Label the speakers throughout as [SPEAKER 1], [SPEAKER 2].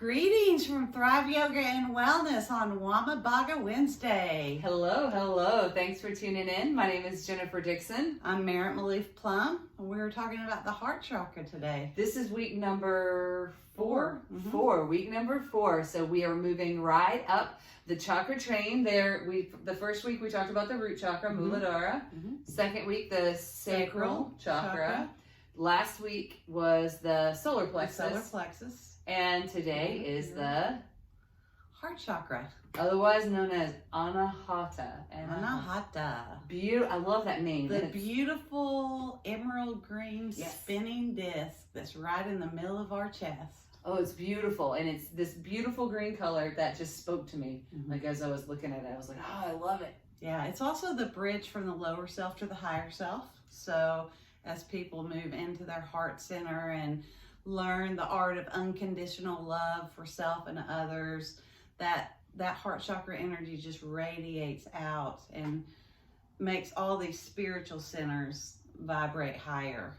[SPEAKER 1] Greetings from Thrive Yoga and Wellness on Wamabaga Wednesday.
[SPEAKER 2] Hello, hello. Thanks for tuning in. My name is Jennifer Dixon.
[SPEAKER 1] I'm Merritt, Maloof, Plumb, and we're talking about the Heart Chakra today.
[SPEAKER 2] This is week number four.
[SPEAKER 1] Mm-hmm.
[SPEAKER 2] Week number 4. So we are moving right up the chakra train. The first week we talked about the root chakra, Muladhara. Second week, the sacral chakra. Last week was the solar plexus. And today is the
[SPEAKER 1] Heart Chakra,
[SPEAKER 2] otherwise known as Anahata.
[SPEAKER 1] Anahata.
[SPEAKER 2] I love that name.
[SPEAKER 1] The beautiful emerald green
[SPEAKER 2] Yes.
[SPEAKER 1] spinning disc that's right in the middle of our chest.
[SPEAKER 2] Oh, it's beautiful. And it's this beautiful green color that just spoke to me. Like as I was looking at it, I was like, oh, I love it.
[SPEAKER 1] Yeah, it's also the bridge from the lower self to the higher self. So as people move into their heart center and learn the art of unconditional love for self and others, that heart chakra energy just radiates out and makes all these spiritual centers vibrate higher.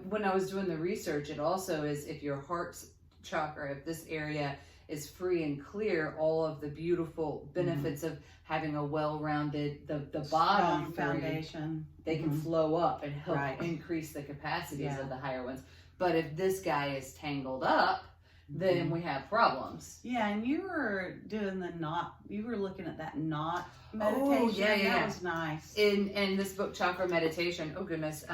[SPEAKER 2] When I was doing the research, it also is if your heart chakra, if this area is free and clear, all of the beautiful benefits of having a well-rounded, the bottom
[SPEAKER 1] foundation,
[SPEAKER 2] they can flow up and help increase the capacities of the higher ones. But if this guy is tangled up, then we have problems.
[SPEAKER 1] Yeah, and you were doing the knot. You were looking at that knot meditation.
[SPEAKER 2] Oh, yeah.
[SPEAKER 1] That was nice.
[SPEAKER 2] In this book, Chakra Meditation, oh goodness,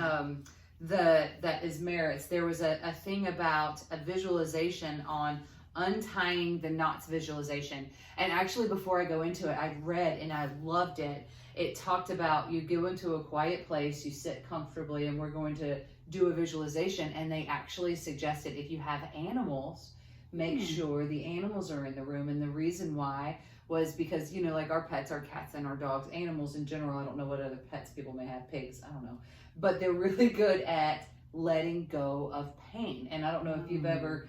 [SPEAKER 2] that is Merritt's. There was a thing about a visualization on untying the knots visualization. And actually, before I go into it, I read and I loved it. It talked about you go into a quiet place, you sit comfortably, and we're going to do a visualization. And they actually suggested if you have animals, make sure the animals are in the room. And the reason why was because, you know, like our pets, our cats and our dogs, animals in general, I don't know what other pets people may have, pigs, I don't know, but they're really good at letting go of pain. And I don't know if you've ever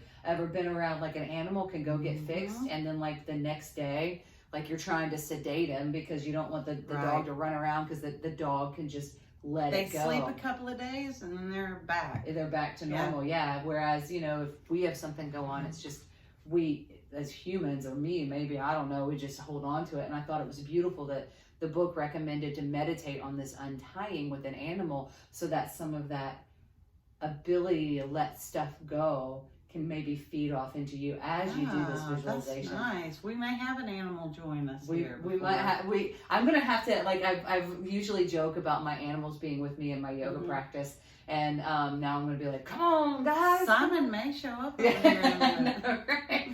[SPEAKER 2] been around, like an animal can go get fixed and then like the next day, like you're trying to sedate him because you don't want the dog to run around because the dog can just let it go.
[SPEAKER 1] They sleep a couple of days and then they're back.
[SPEAKER 2] They're back to normal, Whereas, you know, if we have something go on, it's just we as humans, or me maybe, I don't know, we just hold on to it. And I thought it was beautiful that the book recommended to meditate on this untying with an animal so that some of that ability to let stuff go can maybe feed off into you as you do this visualization.
[SPEAKER 1] That's nice. We may have an animal join us here.
[SPEAKER 2] We might have. I'm gonna have to, like, I've usually joke about my animals being with me in my yoga practice, and now I'm gonna be like, come on, guys.
[SPEAKER 1] Simon may show up over here in a minute.
[SPEAKER 2] Right.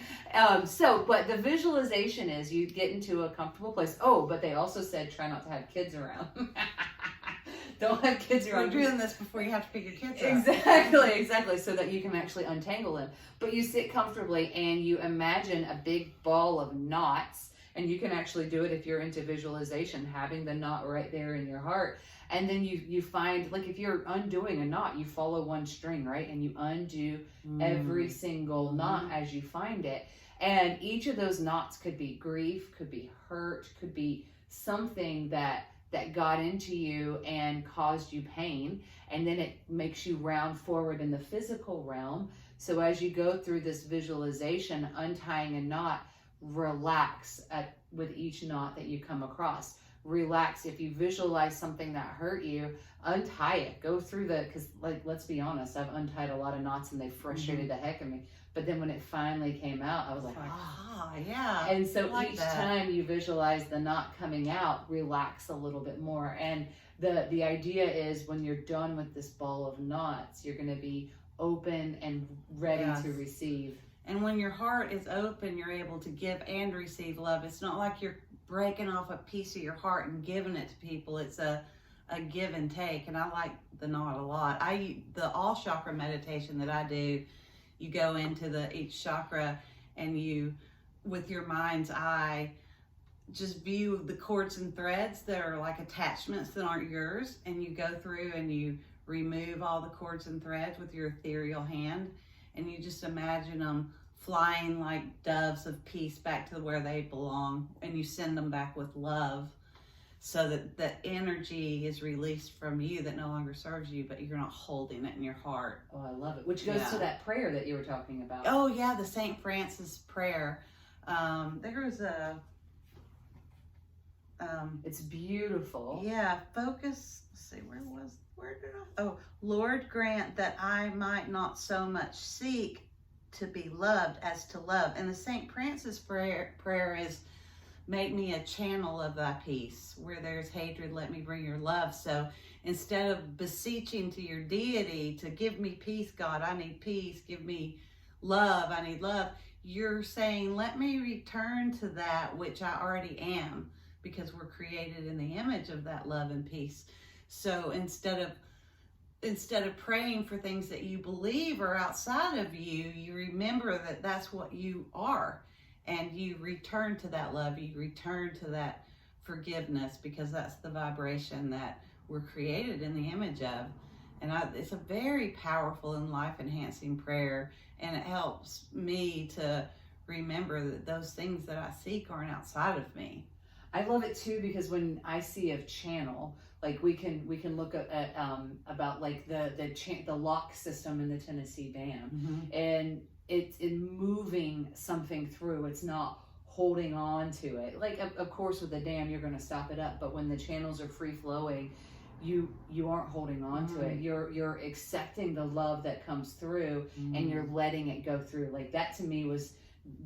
[SPEAKER 2] But the visualization is you get into a comfortable place. Oh, but they also said try not to have kids around. Don't have kids around.
[SPEAKER 1] You're doing this before you have to pick your kids up.
[SPEAKER 2] Exactly, so that you can actually untangle them. But you sit comfortably and you imagine a big ball of knots, and you can actually do it if you're into visualization, having the knot right there in your heart. And then you find, like if you're undoing a knot, you follow one string, right? And you undo every single knot as you find it. And each of those knots could be grief, could be hurt, could be something that got into you and caused you pain, and then it makes you round forward in the physical realm. So as you go through this visualization, untying a knot, relax with each knot that you come across. Relax. If you visualize something that hurt you, untie it. Go through because like, let's be honest, I've untied a lot of knots and they frustrated the heck of me. But then when it finally came out, I was like,
[SPEAKER 1] yeah.
[SPEAKER 2] And so each time you visualize the knot coming out, relax a little bit more. And the idea is when you're done with this ball of knots, you're going to be open and ready to receive.
[SPEAKER 1] And when your heart is open, you're able to give and receive love. It's not like you're breaking off a piece of your heart and giving it to people. It's a give and take. And I like the knot a lot. The all chakra meditation that I do, you go into each chakra and you, with your mind's eye, just view the cords and threads that are like attachments that aren't yours. And you go through and you remove all the cords and threads with your ethereal hand. And you just imagine them flying like doves of peace back to where they belong. And you send them back with love. so that the energy is released from you that no longer serves you, but you're not holding it in your heart.
[SPEAKER 2] Oh, I love it. Which goes to that prayer that you were talking about.
[SPEAKER 1] Oh yeah, the St. Francis prayer. There was a
[SPEAKER 2] it's beautiful.
[SPEAKER 1] Yeah, focus. Let's see, where did I? Oh, Lord, grant that I might not so much seek to be loved as to love. And the St. Francis prayer is, make me a channel of thy peace. Where there's hatred, let me bring your love. So instead of beseeching to your deity to give me peace, God, I need peace. Give me love, I need love. You're saying, let me return to that which I already am, because we're created in the image of that love and peace. So instead of praying for things that you believe are outside of you, you remember that that's what you are, and you return to that love, you return to that forgiveness, because that's the vibration that we're created in the image of. And it's a very powerful and life-enhancing prayer, and it helps me to remember that those things that I seek aren't outside of me.
[SPEAKER 2] I love it too, because when I see a channel, like we can look at about like the lock system in the Tennessee Dam, and it's in moving something through. It's not holding on to it. Like of course with the dam you're going to stop it up, but when the channels are free flowing, you aren't holding on to it. You're accepting the love that comes through, and you're letting it go through. Like that to me was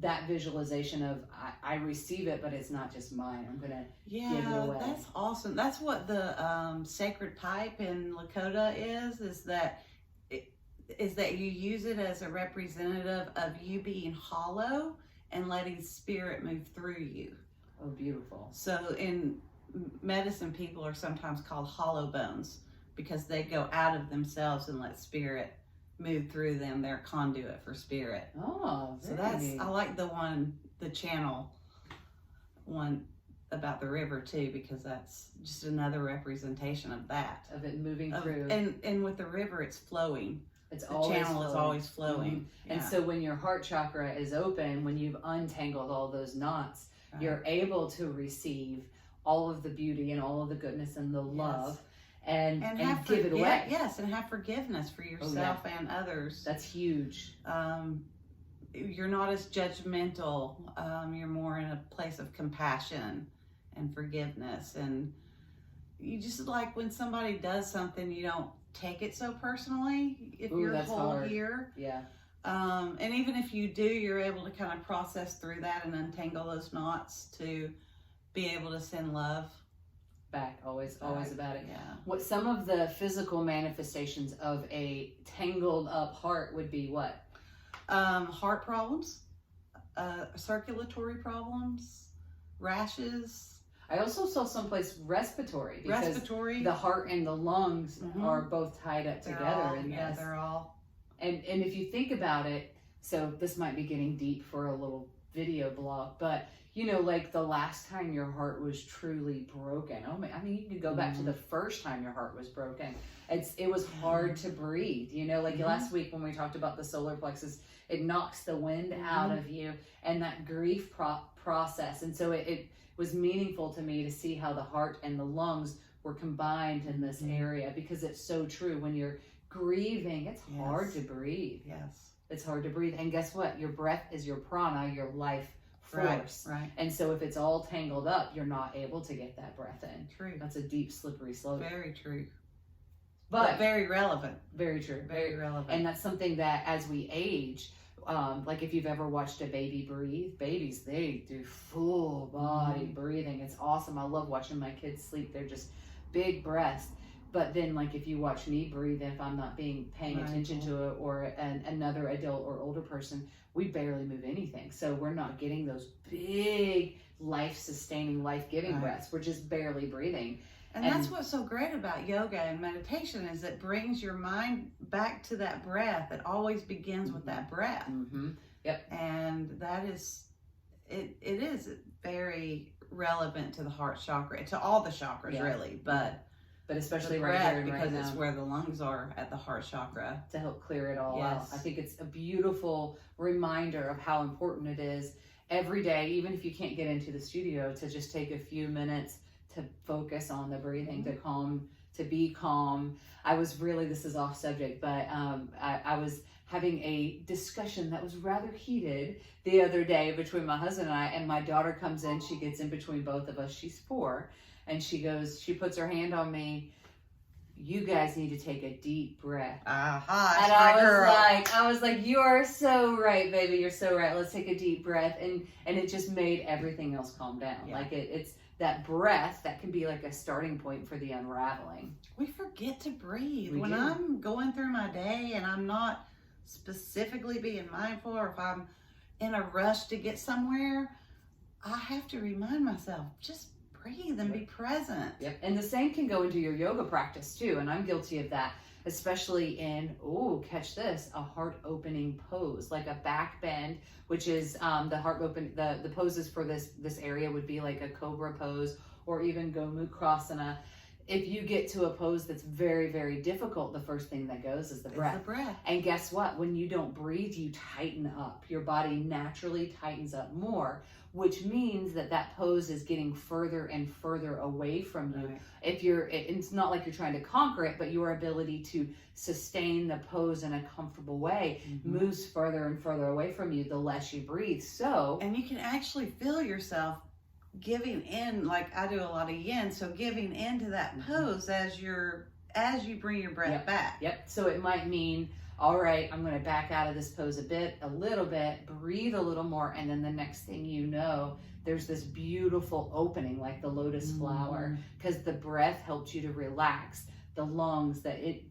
[SPEAKER 2] that visualization of I receive it, but it's not just mine. I'm gonna give it away.
[SPEAKER 1] That's awesome. That's what the sacred pipe in Lakota is that you use it as a representative of you being hollow and letting spirit move through you.
[SPEAKER 2] Oh, beautiful.
[SPEAKER 1] So in medicine, people are sometimes called hollow bones because they go out of themselves and let spirit move through them. They're conduit for spirit.
[SPEAKER 2] Oh,
[SPEAKER 1] so I like the channel one about the river too, because that's just another representation of that,
[SPEAKER 2] of it moving through.
[SPEAKER 1] And with the river, it's flowing.
[SPEAKER 2] It's
[SPEAKER 1] the channel is always flowing.
[SPEAKER 2] Yeah. And so when your heart chakra is open, when you've untangled all those knots, you're able to receive all of the beauty and all of the goodness and the love. And give it away.
[SPEAKER 1] Yes, and have forgiveness for yourself and others.
[SPEAKER 2] That's huge.
[SPEAKER 1] You're not as judgmental. You're more in a place of compassion and forgiveness. And you just, like, when somebody does something, you don't take it so personally. If you're whole here.
[SPEAKER 2] Yeah.
[SPEAKER 1] And even if you do, you're able to kind of process through that and untangle those knots to be able to send love
[SPEAKER 2] back. Always about it.
[SPEAKER 1] Yeah.
[SPEAKER 2] What some of the physical manifestations of a tangled up heart would be what?
[SPEAKER 1] Heart problems, circulatory problems, rashes.
[SPEAKER 2] I also saw someplace respiratory, because the heart and the lungs are both tied up together in this.
[SPEAKER 1] Yeah, they're all.
[SPEAKER 2] And if you think about it, so this might be getting deep for a little video blog, but you know, like the last time your heart was truly broken. Oh man, I mean, you could go back to the first time your heart was broken. It was hard to breathe. You know, like last week when we talked about the solar plexus, it knocks the wind out of you, and that grief process. And so it was meaningful to me to see how the heart and the lungs were combined in this area, because it's so true. When you're grieving, it's hard to breathe.
[SPEAKER 1] Yes.
[SPEAKER 2] It's hard to breathe. And guess what? Your breath is your prana, your life force.
[SPEAKER 1] Right.
[SPEAKER 2] And so if it's all tangled up, you're not able to get that breath in.
[SPEAKER 1] True.
[SPEAKER 2] That's a deep, slippery slope.
[SPEAKER 1] Very true.
[SPEAKER 2] But
[SPEAKER 1] very relevant.
[SPEAKER 2] Very true.
[SPEAKER 1] Very relevant.
[SPEAKER 2] And that's something that as we age, like if you've ever watched a baby breathe, babies, they do full body breathing. It's awesome. I love watching my kids sleep. They're just big breaths. But then, like, if you watch me breathe, if I'm not paying attention to it, or another adult or older person, we barely move anything. So we're not getting those big life-sustaining, life-giving breaths. We're just barely breathing.
[SPEAKER 1] And that's what's so great about yoga and meditation, is it brings your mind back to that breath. It always begins with that breath.
[SPEAKER 2] Yep.
[SPEAKER 1] And that is, it is very relevant to the heart chakra, to all the chakras really, but especially the breath, right here and because it's where the lungs are at the heart chakra,
[SPEAKER 2] to help clear it all out. I think it's a beautiful reminder of how important it is every day, even if you can't get into the studio, to just take a few minutes to focus on the breathing, to be calm. I was really, this is off subject, but I was having a discussion that was rather heated the other day between my husband and I, and my daughter comes in, she gets in between both of us, she's 4, and she puts her hand on me, you guys need to take a deep breath. And I was like, you are so right, baby, you're so right, let's take a deep breath, and it just made everything else calm down.
[SPEAKER 1] Yeah.
[SPEAKER 2] Like it's that breath that can be like a starting point for the unraveling.
[SPEAKER 1] We forget to breathe.
[SPEAKER 2] We
[SPEAKER 1] when
[SPEAKER 2] do.
[SPEAKER 1] I'm going through my day and I'm not specifically being mindful, or if I'm in a rush to get somewhere, I have to remind myself, just breathe and be present.
[SPEAKER 2] Yep. And the same can go into your yoga practice too. And I'm guilty of that, especially in, catch this, a heart opening pose, like a back bend, which is the heart open, the poses for this area would be like a cobra pose or even Gomukrasana. If you get to a pose that's very, very difficult, the first thing that goes is the breath.
[SPEAKER 1] It's the breath.
[SPEAKER 2] And guess what? When you don't breathe, you tighten up. Your body naturally tightens up more, which means that pose is getting further and further away from you.
[SPEAKER 1] Right.
[SPEAKER 2] It's not like you're trying to conquer it, but your ability to sustain the pose in a comfortable way moves further and further away from you the less you breathe.
[SPEAKER 1] And you can actually feel yourself giving in, like I do a lot of yin, so giving into that pose as you bring your breath back.
[SPEAKER 2] Yep. So it might mean, all right, I'm going to back out of this pose a little bit, breathe a little more, and then the next thing you know, there's this beautiful opening like the lotus flower, because the breath helps you to relax the lungs.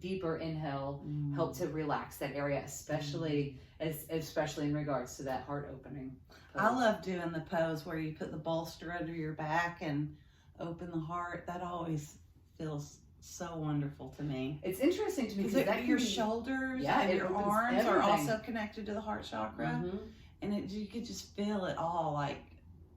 [SPEAKER 2] Deeper inhale help to relax that area, especially in regards to that heart opening pose.
[SPEAKER 1] I love doing the pose where you put the bolster under your back and open the heart. That always feels so wonderful to me.
[SPEAKER 2] It's interesting to me because
[SPEAKER 1] your shoulders and your arms are also connected to the heart chakra, and you could just feel it all like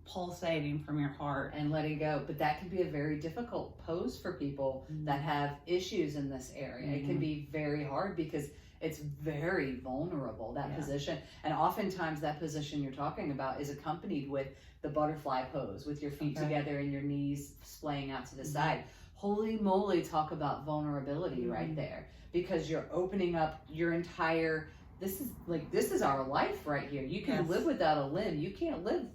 [SPEAKER 1] pulsating from your heart
[SPEAKER 2] and letting go. But that can be a very difficult pose for people that have issues in this area. It can be very hard because it's very vulnerable, that position. And oftentimes that position you're talking about is accompanied with the butterfly pose, with your feet together and your knees splaying out to the side. Holy moly, talk about vulnerability right there, because you're opening up your entire, this is our life right here. You can live without a limb. You can't live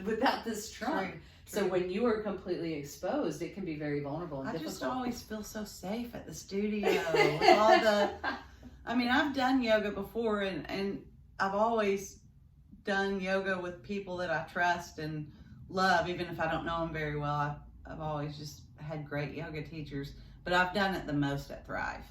[SPEAKER 2] without this trunk. True. So when you are completely exposed, it can be very vulnerable and difficult.
[SPEAKER 1] I just always feel so safe at the studio with all the, I've done yoga before, and I've always done yoga with people that I trust and love, even if I don't know them very well. I've always just had great yoga teachers, but I've done it the most at Thrive.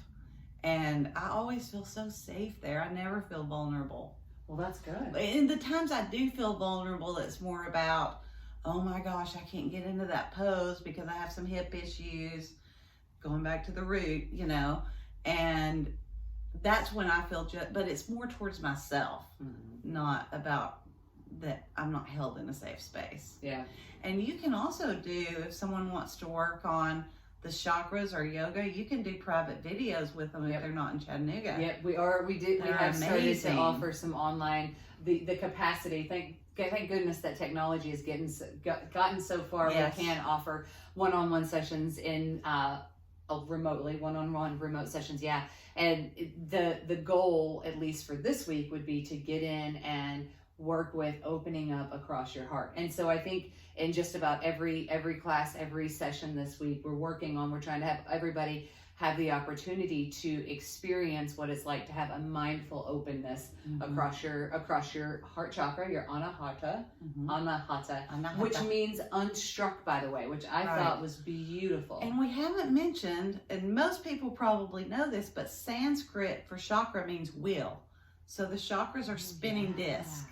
[SPEAKER 1] And I always feel so safe there. I never feel vulnerable.
[SPEAKER 2] Well, that's good.
[SPEAKER 1] And the times I do feel vulnerable, it's more about, oh my gosh, I can't get into that pose because I have some hip issues, going back to the root, and that's when I feel but it's more towards myself, not about that I'm not held in a safe space.
[SPEAKER 2] Yeah. And
[SPEAKER 1] you can also do, if someone wants to work on the chakras or yoga, you can do private videos with them if they're not in Chattanooga.
[SPEAKER 2] Yeah, we have started to offer some online, the capacity. Thank goodness that technology has gotten so far. Yes. We can offer one-on-one sessions in remotely, one-on-one remote sessions. Yeah. And the goal, at least for this week, would be to get in and work with opening up across your heart. And so I think in just about every class, every session this week, we're trying to have everybody have the opportunity to experience what it's like to have a mindful openness across your heart chakra, your Anahata, which means unstruck, by the way, which I thought was beautiful.
[SPEAKER 1] And we haven't mentioned, and most people probably know this, but Sanskrit for chakra means wheel. So the chakras are spinning discs.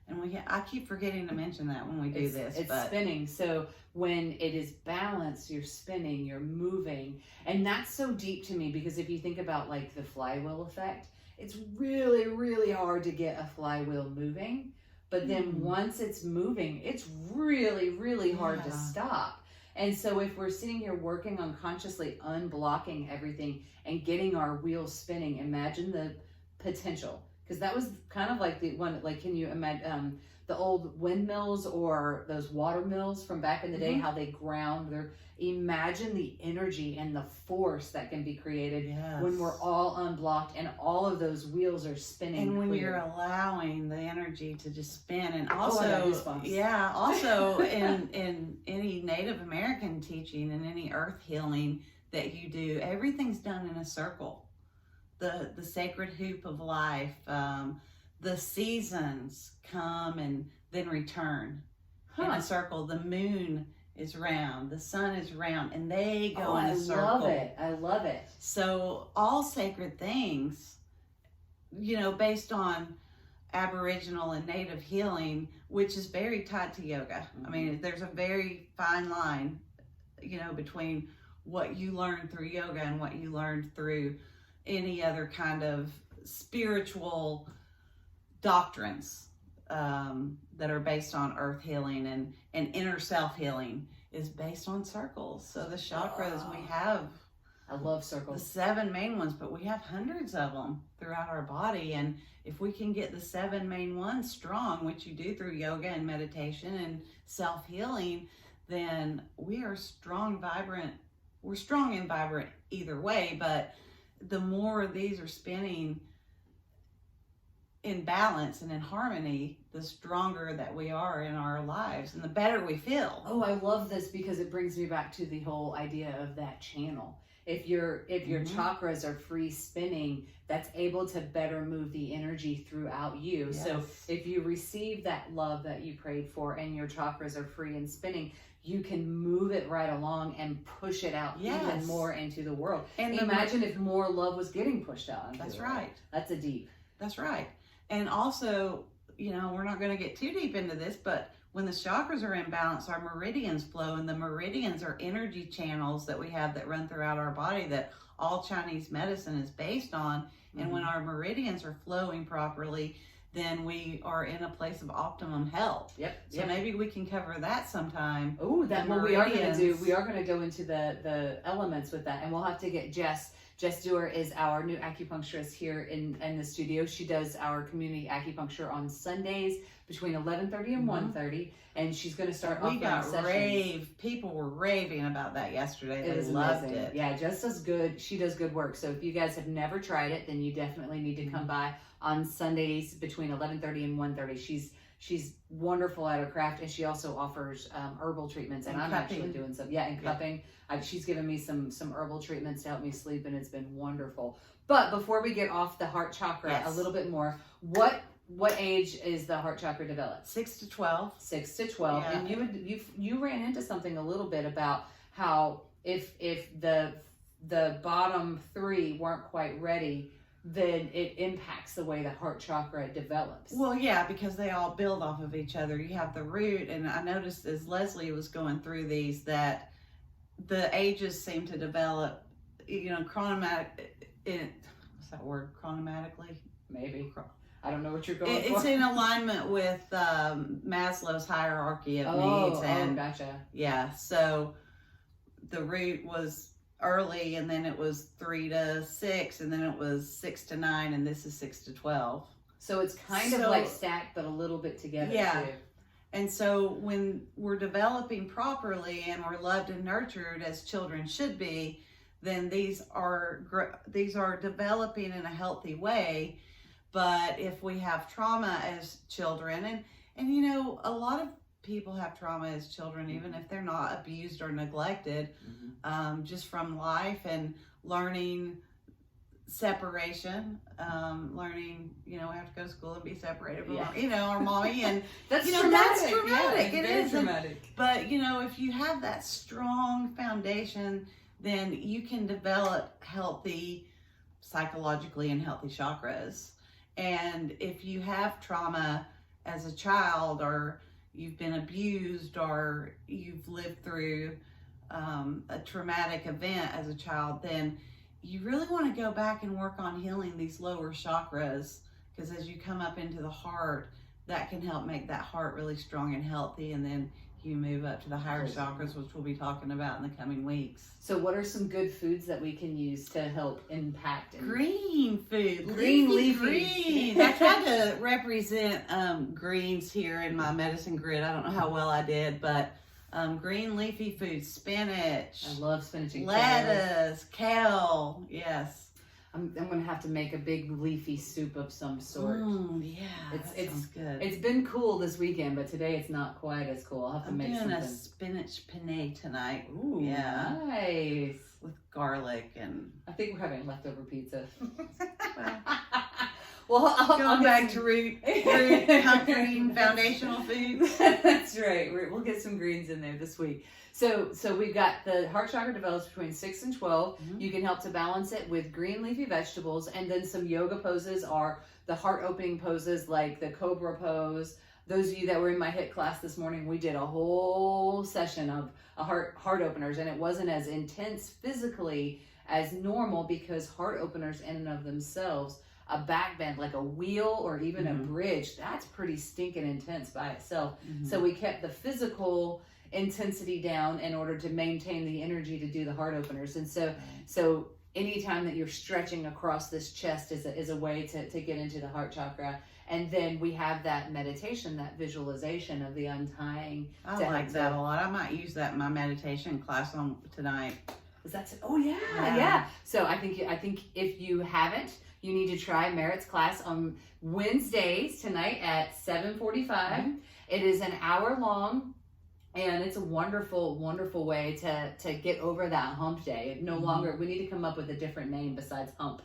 [SPEAKER 1] And I keep forgetting to mention that when we do this.
[SPEAKER 2] It's spinning. So when it is balanced, you're spinning, you're moving. And that's so deep to me, because if you think about like the flywheel effect, it's really, really hard to get a flywheel moving. But then once it's moving, it's really, really hard to stop. And so if we're sitting here working on consciously unblocking everything and getting our wheels spinning, imagine the potential because that was kind of like the one, like, can you imagine the old windmills or those water mills from back in the day, how they ground their, imagine the energy and the force that can be created when we're all unblocked and all of those wheels are spinning.
[SPEAKER 1] And when
[SPEAKER 2] clear.
[SPEAKER 1] you're allowing the energy to just spin, and
[SPEAKER 2] I
[SPEAKER 1] also,
[SPEAKER 2] got goosebumps.
[SPEAKER 1] also in any Native American teaching and any earth healing that you do, everything's done in a circle. The sacred hoop of life, the seasons come and then return in a circle. The moon is round, the sun is round, and they go in a circle.
[SPEAKER 2] I love it.
[SPEAKER 1] So all sacred things, you know, based on Aboriginal and Native healing, which is very tied to yoga. I mean, there's a very fine line, you know, between what you learn through yoga and what you learned through any other kind of spiritual doctrines that are based on earth healing and inner self healing is based on circles. So the chakras, we have,
[SPEAKER 2] I love
[SPEAKER 1] the
[SPEAKER 2] circles.
[SPEAKER 1] 7 main ones, but we have hundreds of them throughout our body. And if we can get the 7 main ones strong, which you do through yoga and meditation and self healing, then we are strong, vibrant. We're strong and vibrant either way, but the more these are spinning in balance and in harmony, the stronger that we are in our lives and the better we feel.
[SPEAKER 2] Oh, I love this because it brings me back to the whole idea of that channel. If your chakras are free spinning, that's able to better move the energy throughout you.
[SPEAKER 1] Yes.
[SPEAKER 2] So if you receive that love that you prayed for and your chakras are free and spinning, you can move it right along and push it out even more into the world. And imagine if more love was getting pushed out into
[SPEAKER 1] That's
[SPEAKER 2] the world.
[SPEAKER 1] right.
[SPEAKER 2] That's a deep.
[SPEAKER 1] That's right. And also, you know, we're not going to get too deep into this, but when the chakras are in balance, our meridians flow, and the meridians are energy channels that we have that run throughout our body that all Chinese medicine is based on. And when our meridians are flowing properly, then we are in a place of optimum health. So maybe we can cover that sometime.
[SPEAKER 2] Oh, that what we are going to do. We are going to go into the elements with that, and we'll have to get Jess. Jess Dewar is our new acupuncturist here in the studio. She does our community acupuncture on Sundays between 11:30 and 1:30, and she's going to start offering sessions.
[SPEAKER 1] People were raving about that yesterday. They
[SPEAKER 2] was
[SPEAKER 1] loved
[SPEAKER 2] amazing.
[SPEAKER 1] it.
[SPEAKER 2] Yeah, Jess does good. She does good work. So if you guys have never tried it, then you definitely need to come by on Sundays between 11:30 and 1:30. She's wonderful at her craft, and she also offers herbal treatments. And I'm
[SPEAKER 1] cupping.
[SPEAKER 2] actually doing some, and cupping. She's given me some herbal treatments to help me sleep, and it's been wonderful. But before we get off the heart chakra a little bit more, what age is the heart chakra developed?
[SPEAKER 1] 6 to 12.
[SPEAKER 2] 6 to 12.
[SPEAKER 1] Yeah.
[SPEAKER 2] And you ran into something a little bit about how if the bottom 3 weren't quite ready, then it impacts the way the heart chakra develops.
[SPEAKER 1] Well, yeah, because they all build off of each other. You have the root, and I noticed as Leslie was going through these that the ages seem to develop, you know, what's that word? Chronomatically?
[SPEAKER 2] Maybe. I don't know what you're going for.
[SPEAKER 1] It's in alignment with Maslow's hierarchy of needs. And
[SPEAKER 2] gotcha.
[SPEAKER 1] Yeah, so the root was early, and then it was 3 to 6, and then it was 6 to 9, and this is 6 to 12.
[SPEAKER 2] So it's kind of like stacked, but a little bit together too.
[SPEAKER 1] And so when we're developing properly and we're loved and nurtured as children should be, then these are developing in a healthy way. But if we have trauma as children, and you know, a lot of people have trauma as children, even if they're not abused or neglected, just from life and learning separation, learning, you know, we have to go to school and be separated from our, you know, our mommy, and
[SPEAKER 2] that's,
[SPEAKER 1] you know,
[SPEAKER 2] traumatic.
[SPEAKER 1] that's traumatic.
[SPEAKER 2] Yeah,
[SPEAKER 1] it
[SPEAKER 2] very
[SPEAKER 1] is
[SPEAKER 2] traumatic.
[SPEAKER 1] But you know, if you have that strong foundation, then you can develop healthy psychologically and healthy chakras. And if you have trauma as a child, or you've been abused, or you've lived through a traumatic event as a child, then you really want to go back and work on healing these lower chakras, because as you come up into the heart, that can help make that heart really strong and healthy, and then you move up to the higher
[SPEAKER 2] Awesome.
[SPEAKER 1] chakras, which we'll be talking about in the coming weeks.
[SPEAKER 2] So what are some good foods that we can use to help impact?
[SPEAKER 1] Green food.
[SPEAKER 2] Green leafy.
[SPEAKER 1] Greens. I tried to represent greens here in my medicine grid. I don't know how well I did, but green leafy foods, spinach.
[SPEAKER 2] I love spinach and kale.
[SPEAKER 1] Lettuce, kale, yes.
[SPEAKER 2] I'm going to have to make a big leafy soup of some sort.
[SPEAKER 1] Yeah, that
[SPEAKER 2] It's
[SPEAKER 1] sounds good.
[SPEAKER 2] It's been cool this weekend, but today it's not quite as cool. I'll have to
[SPEAKER 1] I'm
[SPEAKER 2] make
[SPEAKER 1] doing
[SPEAKER 2] something.
[SPEAKER 1] a spinach penne tonight.
[SPEAKER 2] Ooh,
[SPEAKER 1] yeah.
[SPEAKER 2] Nice.
[SPEAKER 1] With garlic and...
[SPEAKER 2] I think we're having leftover pizza.
[SPEAKER 1] Well,
[SPEAKER 2] well, I'll
[SPEAKER 1] going
[SPEAKER 2] get
[SPEAKER 1] back
[SPEAKER 2] some-
[SPEAKER 1] to root comforting foundational foods.
[SPEAKER 2] That's right. We'll get some greens in there this week. So we've got the heart chakra develops between 6 and 12.
[SPEAKER 1] Mhm.
[SPEAKER 2] You can help to balance it with green leafy vegetables, and then some yoga poses are the heart opening poses like the cobra pose. Those of you that were in my HIIT class this morning, we did a whole session of heart openers, and it wasn't as intense physically as normal because heart openers in and of themselves, a back bend like a wheel or even a bridge, that's pretty stinking intense by itself. So we kept the physical intensity down in order to maintain the energy to do the heart openers. And so anytime that you're stretching across this chest is a way to get into the heart chakra. And then we have that meditation, that visualization of the untying.
[SPEAKER 1] I like that a lot. I might use that in my meditation class on tonight.
[SPEAKER 2] Is that? Oh yeah. So I think if you haven't, you need to try Merritt's class on Wednesdays tonight at 7:45. It is an hour long, and it's a wonderful, wonderful way to get over that hump day. No longer, we need to come up with a different name besides hump.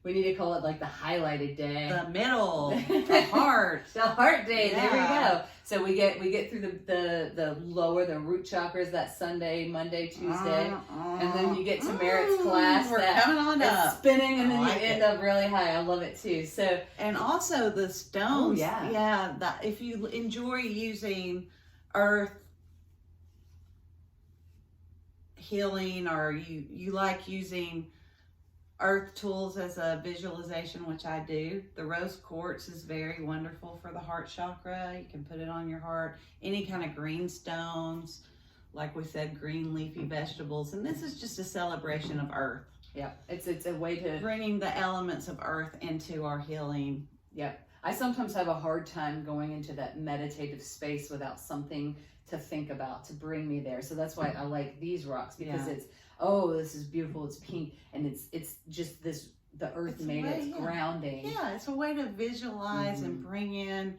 [SPEAKER 2] We need to call it like the highlighted day.
[SPEAKER 1] The middle, the heart.
[SPEAKER 2] The heart day.
[SPEAKER 1] Yeah.
[SPEAKER 2] There we go. So we get through the lower, the root chakras that Sunday, Monday, Tuesday, and then you get to Merritt's class.
[SPEAKER 1] We're coming on up.
[SPEAKER 2] Spinning, and then
[SPEAKER 1] like
[SPEAKER 2] you end up really high. I love it too. So
[SPEAKER 1] and also the stones.
[SPEAKER 2] Oh, yeah.
[SPEAKER 1] Yeah. That if you enjoy using earth healing, or you like using earth tools as a visualization, which I do, the rose quartz is very wonderful for the heart chakra. You can put it on your heart. Any kind of green stones, like we said, green leafy vegetables, and this is just a celebration of earth.
[SPEAKER 2] Yep, it's a way to
[SPEAKER 1] bringing the elements of earth into our healing.
[SPEAKER 2] Yep. I sometimes have a hard time going into that meditative space without something to think about to bring me there. So that's why I like these rocks, because it's, oh, this is beautiful, it's pink, and it's just this, the earth made it grounding.
[SPEAKER 1] Yeah, it's a way to visualize and bring in.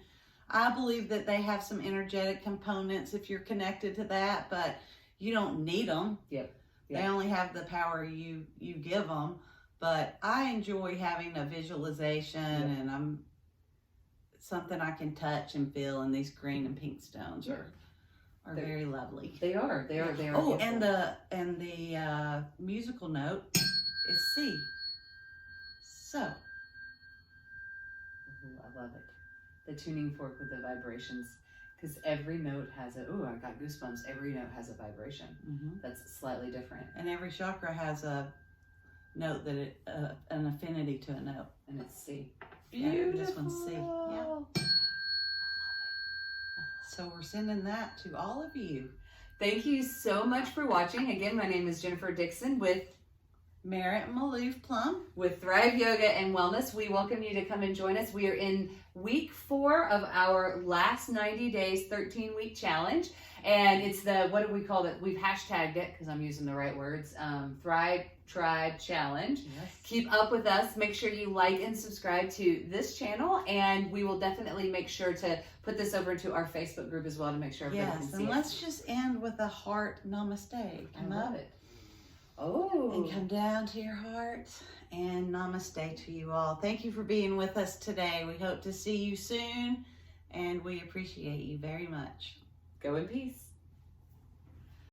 [SPEAKER 1] I believe that they have some energetic components if you're connected to that, but you don't need them.
[SPEAKER 2] Yep.
[SPEAKER 1] They only have the power you give them. But I enjoy having a visualization, and I'm something I can touch and feel, and these green and pink stones are very lovely.
[SPEAKER 2] They are.
[SPEAKER 1] Oh, and the musical note is C. So.
[SPEAKER 2] Ooh, I love it. The tuning fork with the vibrations, because every note has a, I got goosebumps. Every note has a vibration that's slightly different.
[SPEAKER 1] And every chakra has a note that an affinity to a note.
[SPEAKER 2] And it's C.
[SPEAKER 1] Beautiful. Yeah, this one's C. Yeah. So we're sending that to all of you.
[SPEAKER 2] Thank you so much for watching. Again, my name is Jennifer Dixon with
[SPEAKER 1] Merritt and Maloof Plumb.
[SPEAKER 2] With Thrive Yoga and Wellness. We welcome you to come and join us. We are in week 4 of our last 90 days, 13-week challenge. And it's the, what do we call it? We've hashtagged it, because I'm using the right words, Thrive Tribe Challenge.
[SPEAKER 1] Yes.
[SPEAKER 2] Keep up with us. Make sure you like and subscribe to this channel, and we will definitely make sure to put this over into our Facebook group as well to make sure everybody can see it.
[SPEAKER 1] And let's just end with a heart namaste.
[SPEAKER 2] Come up. Oh.
[SPEAKER 1] And come down to your heart, and namaste to you all. Thank you for being with us today. We hope to see you soon, and we appreciate you very much.
[SPEAKER 2] Go in peace.